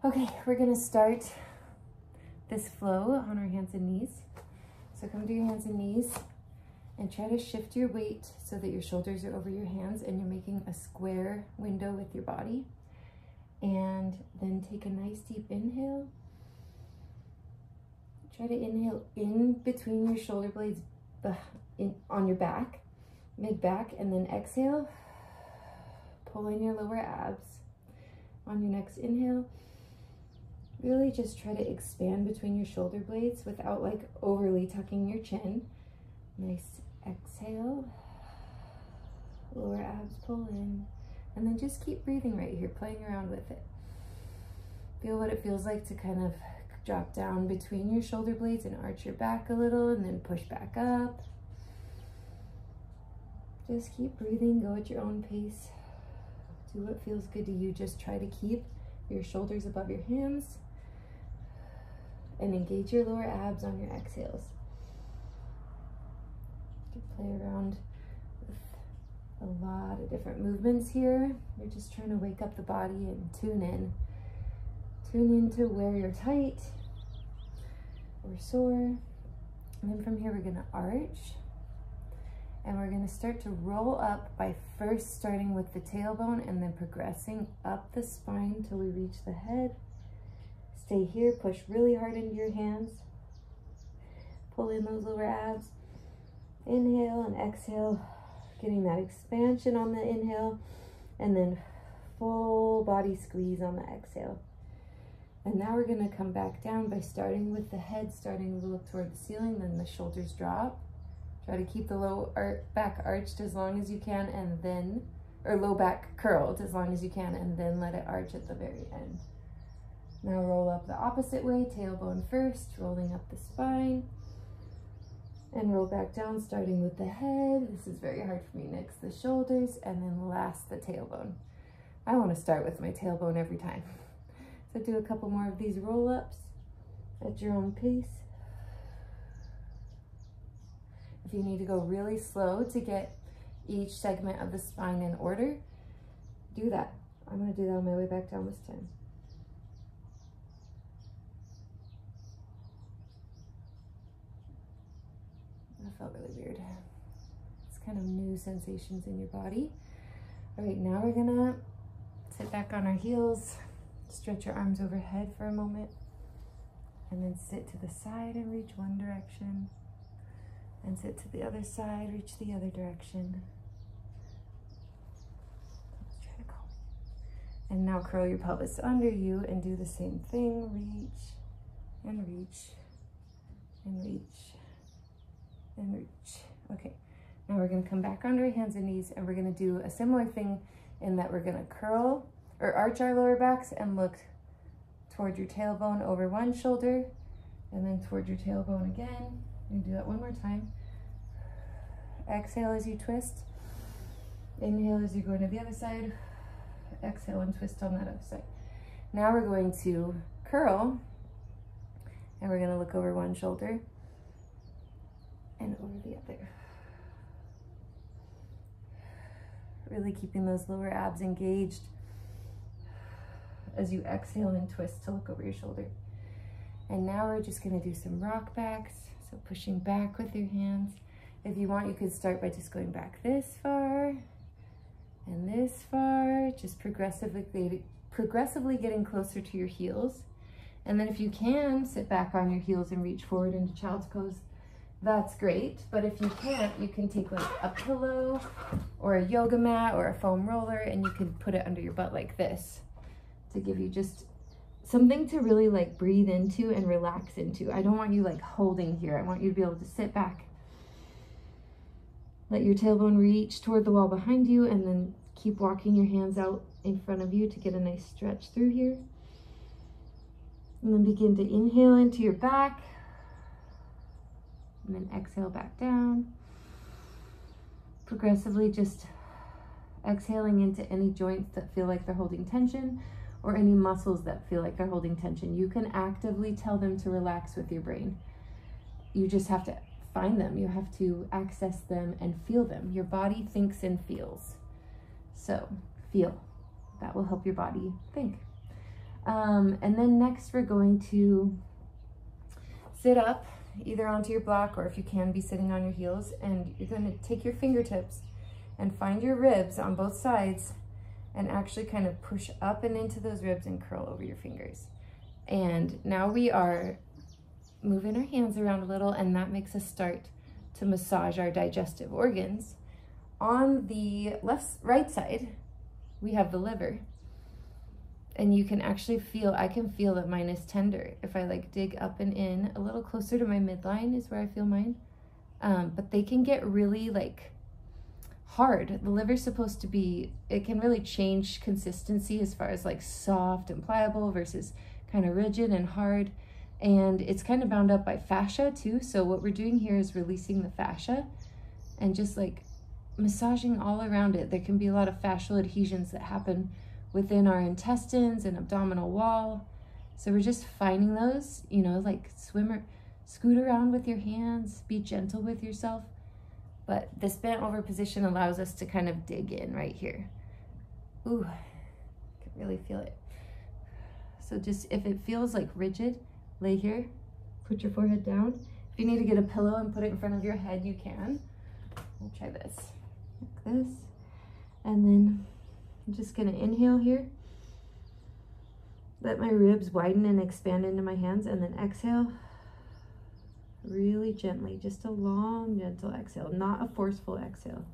Okay, we're gonna start this flow on our hands and knees. So come to your hands and knees and try to shift your weight so that your shoulders are over your hands and you're making a square window with your body. And then take a nice deep inhale. Try to inhale in between your shoulder blades on your back, mid-back, and then exhale. Pull in your lower abs. On your next inhale, really just try to expand between your shoulder blades without like overly tucking your chin. Nice exhale. Lower abs pull in. And then just keep breathing right here, playing around with it. Feel what it feels like to kind of drop down between your shoulder blades and arch your back a little and then push back up. Just keep breathing, go at your own pace. Do what feels good to you. Just try to keep your shoulders above your hands and engage your lower abs on your exhales. You can play around with a lot of different movements here. You're just trying to wake up the body and tune in. Tune into where you're tight or sore. And then from here, we're gonna arch. And we're gonna start to roll up by first starting with the tailbone and then progressing up the spine till we reach the head. Stay here, push really hard into your hands. Pull in those lower abs. Inhale and exhale, getting that expansion on the inhale, and then full body squeeze on the exhale. And now we're gonna come back down by starting with the head, starting to look toward the ceiling, then the shoulders drop. Try to keep the low back arched as long as you can, and then, or low back curled as long as you can, and then let it arch at the very end. Now roll up the opposite way, tailbone first, rolling up the spine, and roll back down, starting with the head. This is very hard for me. Next, the shoulders, and then last, the tailbone. I want to start with my tailbone every time. So do a couple more of these roll-ups at your own pace. If you need to go really slow to get each segment of the spine in order, do that. I'm going to do that on my way back down this time. That felt really weird. It's kind of new sensations in your body. All right, now we're going to sit back on our heels. Stretch your arms overhead for a moment, and then sit to the side and reach one direction, and sit to the other side, reach the other direction. Let's try to calm. And now curl your pelvis under you and do the same thing. Reach and reach and reach and reach. Okay, now we're going to come back onto our hands and knees, and we're going to do a similar thing in that we're going to curl or arch our lower backs and look toward your tailbone over one shoulder, and then toward your tailbone again. You do that one more time. Exhale as you twist. Inhale as you go to the other side. Exhale and twist on that other side. Now we're going to curl, and we're going to look over one shoulder and over the other. Really keeping those lower abs engaged as you exhale and twist to look over your shoulder. And now we're just going to do some rock backs. So pushing back with your hands. If you want, you could start by just going back this far and this far, just progressively getting closer to your heels. And then if you can, sit back on your heels and reach forward into child's pose. That's great. But if you can't, you can take like a pillow or a yoga mat or a foam roller, and you can put it under your butt like this, to give you just something to really like breathe into and relax into. I don't want you like holding here. I want you to be able to sit back. Let your tailbone reach toward the wall behind you, and then keep walking your hands out in front of you to get a nice stretch through here. And then begin to inhale into your back, and then exhale back down. Progressively just exhaling into any joints that feel like they're holding tension, or any muscles that feel like they're holding tension. You can actively tell them to relax with your brain. You just have to find them. You have to access them and feel them. Your body thinks and feels. So feel. That will help your body think. And then next we're going to sit up either onto your block, or if you can, be sitting on your heels, and you're going to take your fingertips and find your ribs on both sides and actually kind of push up and into those ribs and curl over your fingers. And now we are moving our hands around a little, and that makes us start to massage our digestive organs. On the right side, we have the liver. And you can actually feel, I can feel that mine is tender. If I like dig up and in, a little closer to my midline is where I feel mine. But they can get really like hard. The liver's supposed to be, it can really change consistency as far as like soft and pliable versus kind of rigid and hard. And it's kind of bound up by fascia too. So what we're doing here is releasing the fascia and just like massaging all around it. There can be a lot of fascial adhesions that happen within our intestines and abdominal wall. So we're just finding those, you know, like scoot around with your hands, be gentle with yourself. But this bent over position allows us to kind of dig in right here. Ooh, I can really feel it. So just, if it feels like rigid, lay here, put your forehead down. If you need to get a pillow and put it in front of your head, you can. I'll try this, like this. And then I'm just gonna inhale here. Let my ribs widen and expand into my hands, and then exhale really gently, just a long, gentle exhale, not a forceful exhale.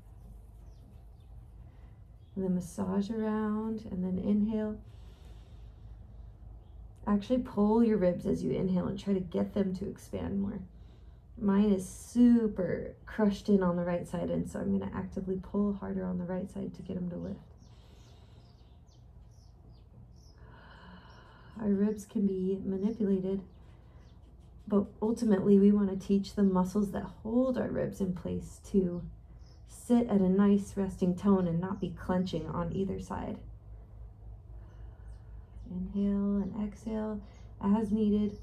And then massage around, and then inhale. Actually pull your ribs as you inhale and try to get them to expand more. Mine is super crushed in on the right side, and so I'm gonna actively pull harder on the right side to get them to lift. Our ribs can be manipulated, but ultimately we want to teach the muscles that hold our ribs in place to sit at a nice resting tone and not be clenching on either side. Inhale and exhale as needed.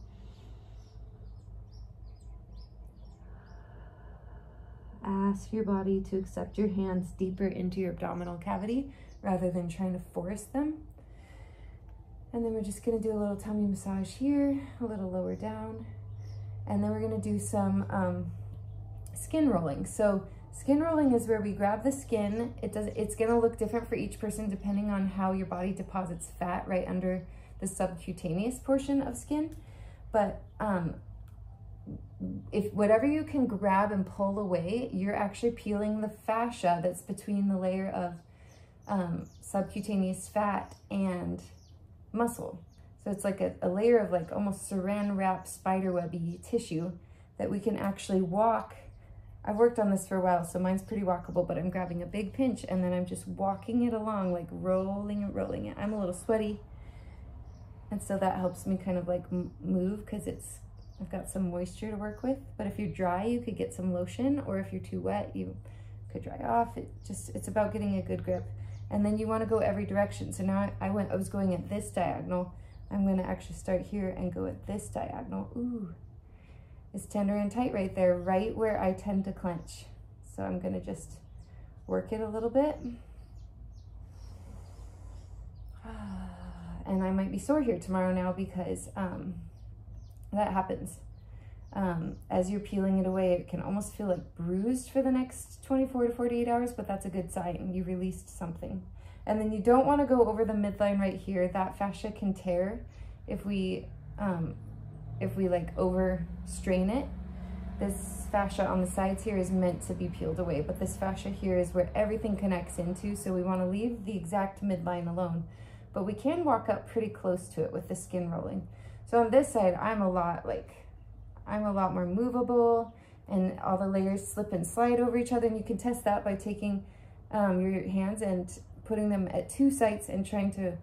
Ask your body to accept your hands deeper into your abdominal cavity rather than trying to force them. And then we're just gonna do a little tummy massage here, a little lower down. And then we're gonna do some skin rolling. So skin rolling is where we grab the skin. It's gonna look different for each person depending on how your body deposits fat right under the subcutaneous portion of skin. But if whatever you can grab and pull away, you're actually peeling the fascia that's between the layer of subcutaneous fat and muscle. So it's like a layer of like almost saran wrap spiderwebby tissue that we can actually walk. I've worked on this for a while, so mine's pretty walkable, but I'm grabbing a big pinch and then I'm just walking it along, like rolling it. I'm a little sweaty, and so that helps me kind of like move because I've got some moisture to work with. But if you're dry, you could get some lotion, or if you're too wet, you could dry off. It's about getting a good grip. And then you want to go every direction. So now I was going at this diagonal. I'm going to actually start here and go at this diagonal. Ooh, it's tender and tight right there, right where I tend to clench. So I'm going to just work it a little bit. And I might be sore here tomorrow now because that happens. As you're peeling it away, it can almost feel like bruised for the next 24 to 48 hours, but that's a good sign. You released something. And then you don't want to go over the midline right here. That fascia can tear if we like over strain it. This fascia on the sides here is meant to be peeled away, but this fascia here is where everything connects into, so we want to leave the exact midline alone. But we can walk up pretty close to it with the skin rolling. So on this side, I'm a lot more movable, and all the layers slip and slide over each other. And you can test that by taking your hands and putting them at two sites and trying to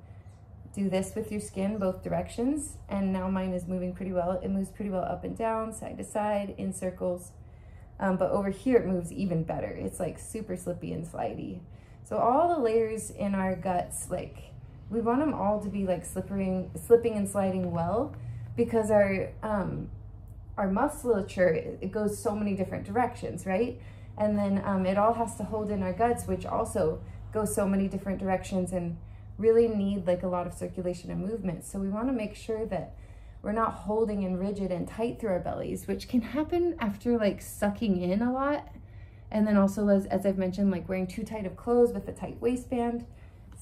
do this with your skin both directions. And now mine is moving pretty well. It moves pretty well up and down, side to side, in circles. But over here it moves even better. It's like super slippy and slidey. So all the layers in our guts, like we want them all to be like slipping and sliding well, because our musculature, it goes so many different directions, right? And then it all has to hold in our guts, which also goes so many different directions. And really need like a lot of circulation and movement. So we want to make sure that we're not holding in rigid and tight through our bellies, which can happen after like sucking in a lot. And then also, as I've mentioned, like wearing too tight of clothes with a tight waistband.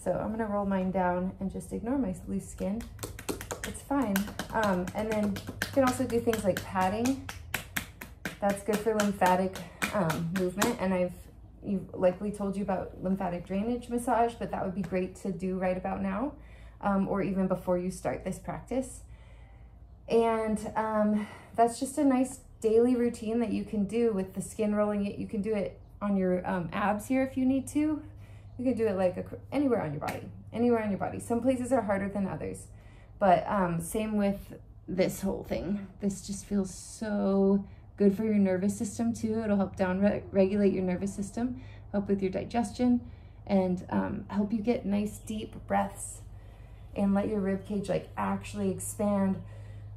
So I'm gonna roll mine down and just ignore my loose skin. It's fine. And then you can also do things like padding. That's good for lymphatic movement. And you've likely told you about lymphatic drainage massage, but that would be great to do right about now, or even before you start this practice. And that's just a nice daily routine that you can do with the skin rolling it. You can do it on your abs here if you need to. You can do it like anywhere on your body, anywhere on your body. Some places are harder than others, but same with this whole thing. This just feels so good for your nervous system too. It'll help regulate your nervous system, help with your digestion, and help you get nice deep breaths and let your rib cage like actually expand,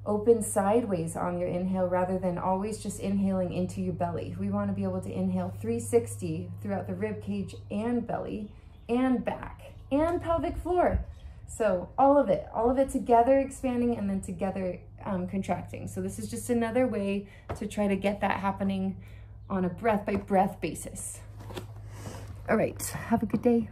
open sideways on your inhale rather than always just inhaling into your belly. We want to be able to inhale 360 throughout the rib cage and belly and back and pelvic floor. So all of it together expanding and then together contracting. So this is just another way to try to get that happening on a breath by breath basis. All right, have a good day.